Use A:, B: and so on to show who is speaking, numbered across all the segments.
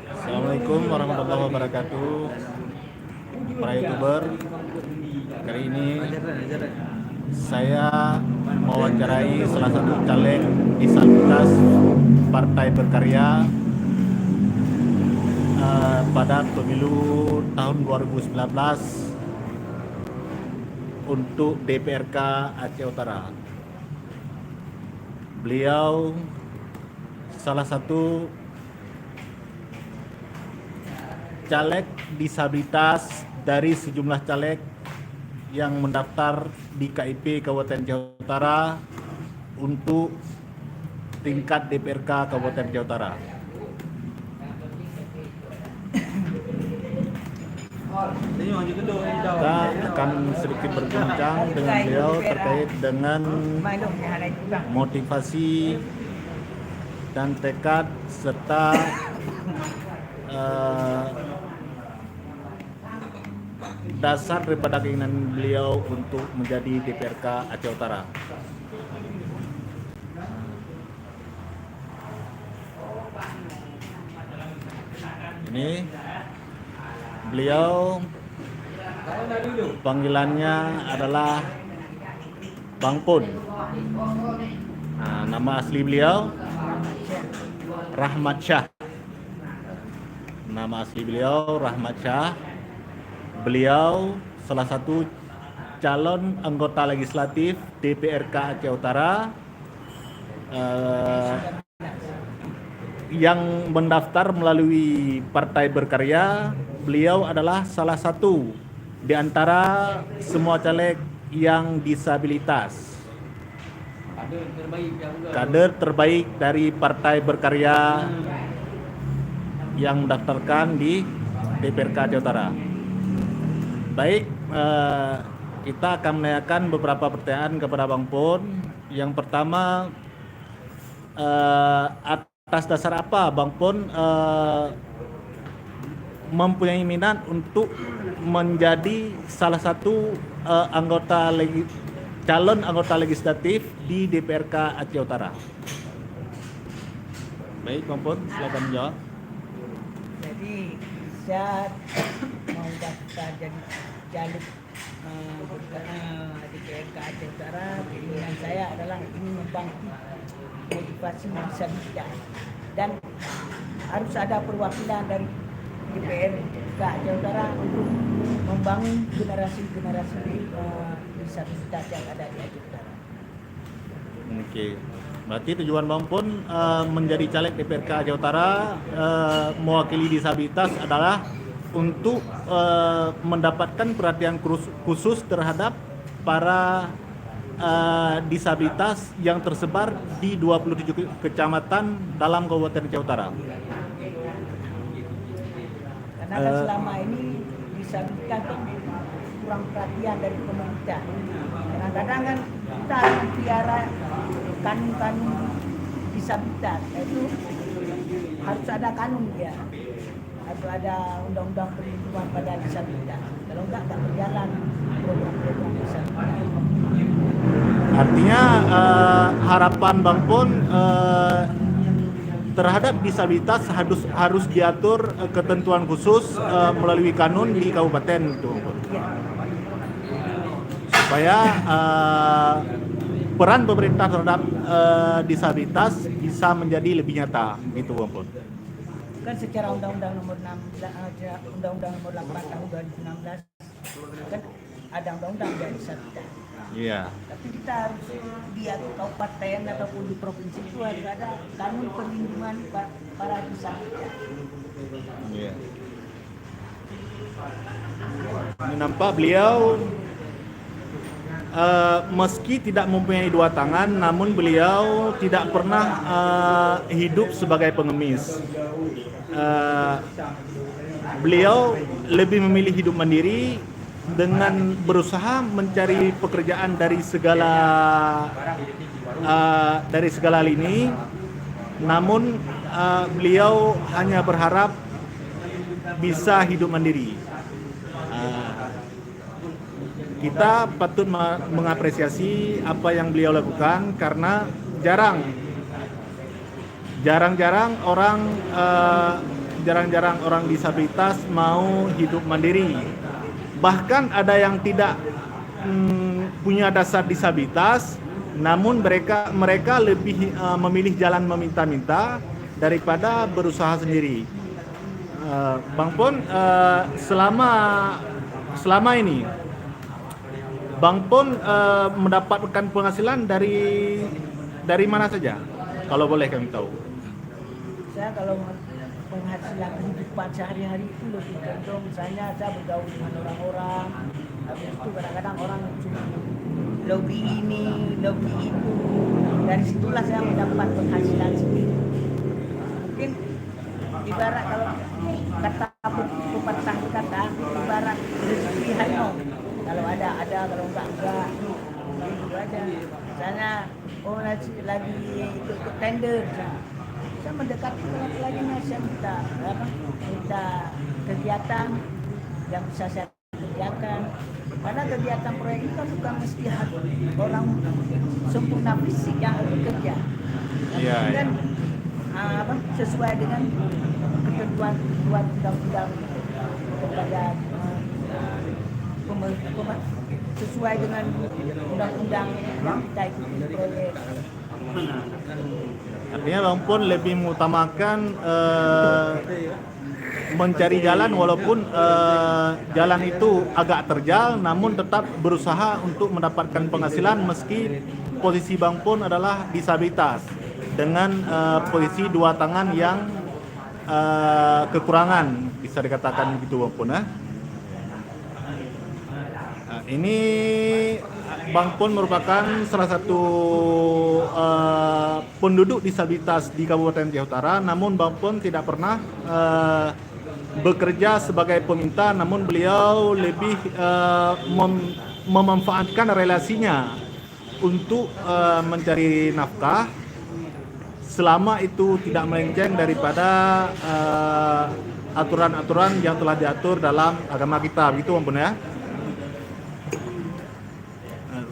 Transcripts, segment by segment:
A: Assalamualaikum warahmatullahi wabarakatuh. Para YouTuber, kali ini saya mewawancarai salah satu caleg disabilitas Partai Berkarya pada pemilu tahun 2019 untuk DPRK Aceh Utara. Beliau salah satu caleg disabilitas dari sejumlah caleg yang mendaftar di KIP Kabupaten Aceh Utara untuk tingkat DPRK Kabupaten Aceh Utara. Kita akan sedikit berbincang dengan beliau terkait dengan motivasi dan tekad serta dasar daripada keinginan beliau untuk menjadi DPRK Aceh Utara. Ini beliau panggilannya adalah Bang Pun. Nah, nama asli beliau Rahmat Syah. Nama asli beliau Rahmat Syah. Beliau salah satu calon anggota legislatif DPRK Aceh Utara yang mendaftar melalui Partai Berkarya. Beliau adalah salah satu di antara semua caleg yang disabilitas. Kader terbaik dari Partai Berkarya yang mendaftarkan di DPRK Aceh Utara. Baik, kita akan menanyakan beberapa pertanyaan kepada Bang Pun. Yang pertama, atas dasar apa Bang Pun mempunyai minat untuk menjadi salah satu calon anggota legislatif di DPRK Aceh Utara? Baik, Bang Pun, silakan menjawab.
B: Jadi saya mau daftar jadi caleg DPRK Aceh Utara. Keinginan saya adalah ingin membangun motivasi disabilitas dan harus ada perwakilan dari DPRK Aceh Utara untuk membangun generasi-generasi disabilitas yang ada di Aceh Utara.
A: Oke, berarti tujuan Bang Pun menjadi caleg DPRK Aceh Utara mewakili disabilitas adalah untuk mendapatkan perhatian khusus terhadap para disabilitas yang tersebar di 27 kecamatan dalam Kabupaten Aceh Utara.
B: Karena kan selama ini disabilitas kan kurang perhatian dari pemerintah. Kadang-kadang kan kita harus pelihara kanun-kanun disabilitas, itu harus ada kanun ya, harus ada undang-undang perlindungan pada disabilitas. Kalau enggak berjalan program-program disabilitas.
A: Artinya harapan Bang Pun terhadap disabilitas harus diatur ketentuan khusus melalui kanun di kabupaten itu, supaya peran pemerintah terhadap disabilitas bisa menjadi lebih nyata, itu Bang Pun.
B: Kan secara Undang-Undang Nomor 8 Tahun 2016 kan ada undang-undang dari disabilitas.
A: Iya.
B: Tapi kita harus di kabupaten ataupun di provinsi itu harus ada kanun perlindungan para disabilitas.
A: Iya. Ini nampak beliau meski tidak mempunyai dua tangan, namun beliau tidak pernah hidup sebagai pengemis. Beliau lebih memilih hidup mandiri dengan berusaha mencari pekerjaan dari segala lini. Namun beliau hanya berharap bisa hidup mandiri. Kita patut mengapresiasi apa yang beliau lakukan, karena jarang-jarang orang disabilitas mau hidup mandiri. Bahkan ada yang tidak punya dasar disabilitas, namun mereka lebih memilih jalan meminta-minta daripada berusaha sendiri. Bang Pon, selama ini Bang Pon mendapatkan penghasilan dari mana saja? Kalau boleh kami tahu.
B: Saya kalau penghasilan kehidupan sehari-hari itu lebih cenderung misalnya saya bergaul dengan orang-orang, habis itu kadang-kadang orang cuma lobby ini, lobby itu, dari situlah saya mendapat penghasilan sendiri. Mungkin ibarat kalau kata pepatah kata ibarat rezeki hayo, kalau ada kalau enggak gitu aja. Misalnya lagi ikut tender, saya mendekati lagi-laginya, saya minta kegiatan yang bisa saya kerjakan. Karena kegiatan proyek itu kan bukan mesti harus orang sempurna fisik yang bekerja. Dan sesuai dengan ketentuan undang-undang kepada sesuai dengan undang-undang yang kita ikuti proyek.
A: Artinya Bang Pon lebih mengutamakan mencari jalan walaupun jalan itu agak terjal, namun tetap berusaha untuk mendapatkan penghasilan meski posisi Bang Pon adalah disabilitas dengan posisi dua tangan yang kekurangan, bisa dikatakan begitu Bang Pon. Ini Bang Pon merupakan salah satu penduduk disabilitas di Kabupaten Aceh Utara, namun Bang Pon tidak pernah bekerja sebagai peminta, namun beliau lebih memanfaatkan relasinya untuk mencari nafkah selama itu tidak melenceng daripada aturan-aturan yang telah diatur dalam agama kita, begitu Bang Pon ya.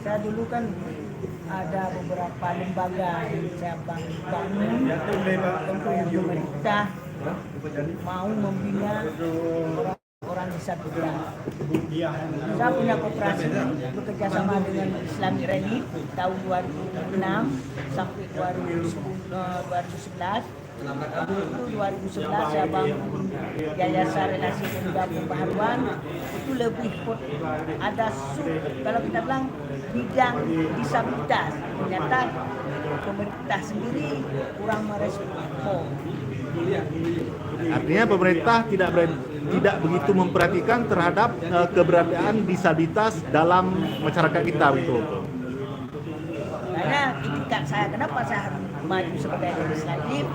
B: Saya dulu kan ada beberapa lembaga yang saya bangun untuk yang pemerintah mau membina orang disabilitas. Saya punya koperasi bekerja sama dengan Islamic Relief tahun 2006 sampai 2011. Itu 2011 saya bangun Yayasan Relasi Pemuda Pembaharuan. Itu lebih ada kalau kita bilang bidang disabilitas. Ternyata pemerintah sendiri kurang merespon.
A: Artinya pemerintah tidak begitu memperhatikan terhadap keberadaan disabilitas dalam masyarakat kita, betul.
B: Karena itikat saya, kenapa saya harus maju sebagai legislatif?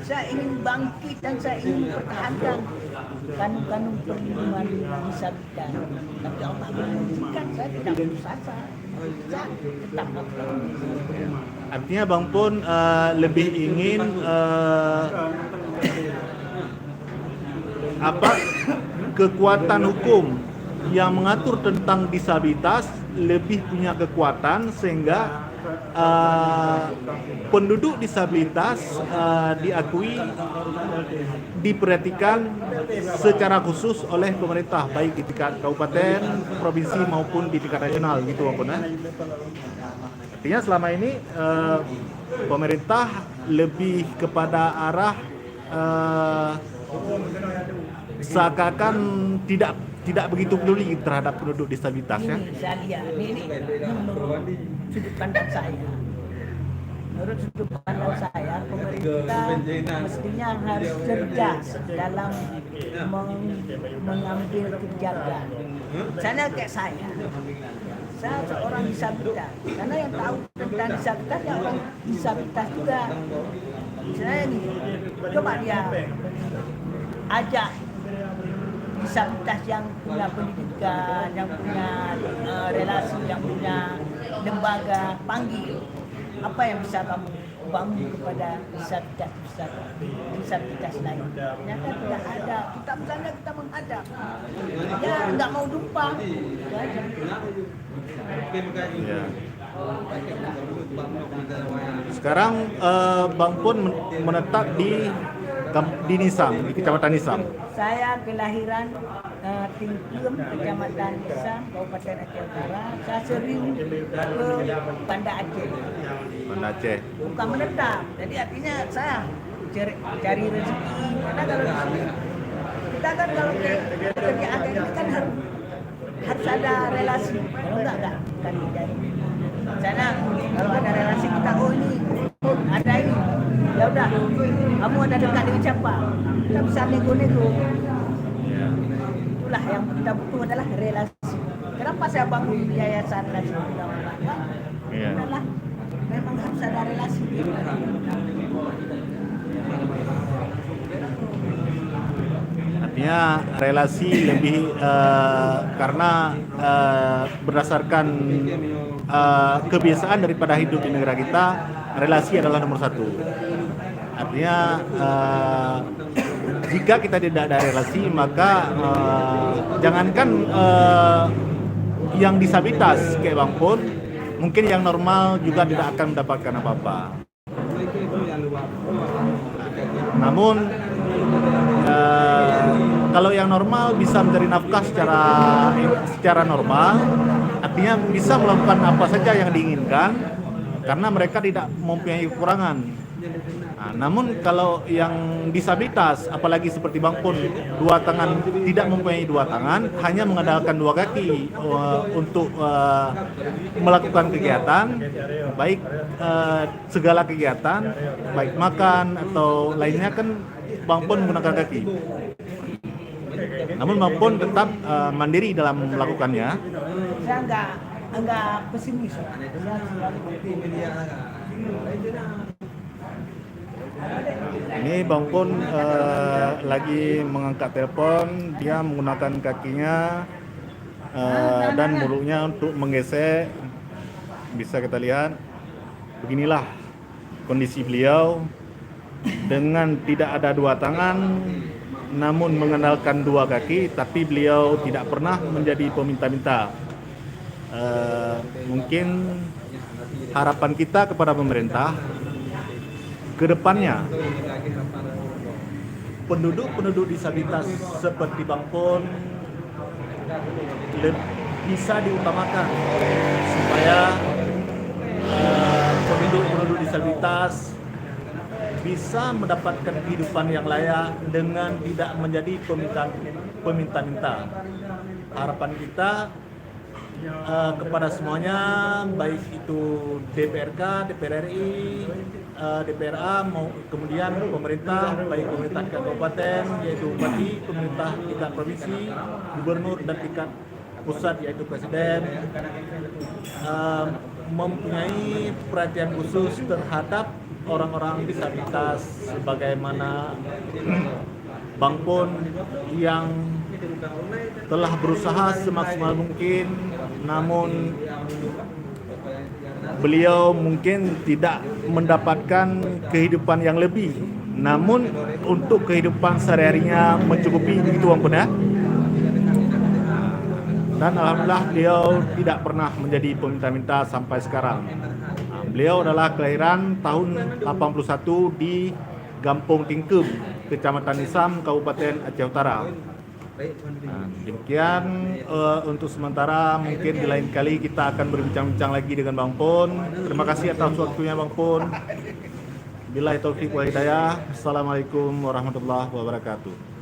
B: Saya ingin bangkit dan saya ingin pertahankan kanun-kanun perlindungan disabilitas. Tapi Allah mengizinkan saya tidak putus asa. Saya tetap melakukan.
A: Artinya Bang Pon lebih ingin kekuatan hukum yang mengatur tentang disabilitas lebih punya kekuatan sehingga penduduk disabilitas diakui, diperhatikan secara khusus oleh pemerintah baik di tingkat kabupaten, provinsi maupun di tingkat nasional, gitu Bang Pon. Artinya selama ini pemerintah lebih kepada arah seakan-akan tidak begitu peduli terhadap penduduk disabilitas ya.
B: Saya lihat ini menurut sudut pandang saya. Menurut sudut pandang saya, pemerintah mestinya harus cerdas dalam mengambil kebijakan. Misalnya kayak saya seorang disabilitas. Karena yang tahu tentang disabilitas ya orang disabilitas juga. Misalnya nih, coba dia ajak disabilitas yang punya pendidikan, yang punya relasi, yang punya lembaga, panggil. Apa yang bisa kamu bangun kepada disabilitas lain? Ternyata tidak ada. Kita menghadap. Ya nggak mau tumpah. Itu aja.
A: Ya. Sekarang Bang Pun menetap di Nisam, di Kecamatan Nisam.
B: Saya kelahiran Tingkem, Kecamatan Nisam, Kabupaten Aceh Utara. Saya sering ke Banda Aceh.
A: Banda Aceh.
B: Bukan menetap. Jadi artinya saya cari rezeki. Karena kalau di sini kita kan kalau kerjaan kayak ini kan harus ada relasi. Kalau enggak kan jadi. Sana kalau ada relasi kita ini ada ini. Ya udah, kamu ada dekat dengan siapa? Kita bisa nego-nego.
A: Ya.
B: Itulah yang kita butuh adalah relasi. Kenapa saya bangun yayasan relasi muda-muda?
A: Iya.
B: Adalah memang harus ada relasi.
A: Artinya relasi lebih karena berdasarkan kebiasaan daripada hidup di negara kita, relasi adalah nomor satu. Artinya jika kita tidak ada relasi, maka jangankan yang disabilitas kayak Bang Pun, mungkin yang normal juga tidak akan mendapatkan apa-apa. Namun kalau yang normal bisa mencari nafkah secara normal, artinya bisa melakukan apa saja yang diinginkan karena mereka tidak mempunyai kekurangan. Nah, namun kalau yang disabilitas, apalagi seperti Bang Pun, dua tangan tidak mempunyai dua tangan, hanya mengandalkan dua kaki untuk melakukan kegiatan, baik segala kegiatan, baik makan atau lainnya kan Bang Pun menggunakan kaki. Namun Bang Pun tetap mandiri dalam melakukannya.
B: Saya enggak pesimis.
A: Ini Bang Pun lagi mengangkat telepon, dia menggunakan kakinya dan mulutnya untuk menggesek. Bisa kita lihat, beginilah kondisi beliau dengan tidak ada dua tangan, namun mengandalkan dua kaki, tapi beliau tidak pernah menjadi peminta-minta. Mungkin harapan kita kepada pemerintah ke depannya, penduduk disabilitas seperti Bang Pun bisa diutamakan supaya penduduk disabilitas bisa mendapatkan kehidupan yang layak dengan tidak menjadi peminta-minta. Harapan kita kepada semuanya, baik itu DPRK, DPR RI, DPRA, kemudian pemerintah, baik pemerintah tingkat kabupaten, yaitu bupati, pemerintah tingkat provinsi, gubernur, dan tingkat pusat, yaitu presiden, mempunyai perhatian khusus terhadap orang-orang disabilitas, sebagaimana Bang Pun yang telah berusaha semaksimal mungkin, namun beliau mungkin tidak mendapatkan kehidupan yang lebih, namun untuk kehidupan sehari-harinya mencukupi, begitu Bang Pun ya. Dan alhamdulillah beliau tidak pernah menjadi peminta-minta sampai sekarang. Beliau adalah kelahiran tahun 81 di Gampung Tingkem, Kecamatan Nisam, Kabupaten Aceh Utara. Nah, demikian untuk sementara, mungkin di lain kali kita akan berbincang-bincang lagi dengan Bang Pun. Terima kasih atas waktunya Bang Pun. Billahi taufiq wal hidayah. Assalamualaikum warahmatullahi wabarakatuh.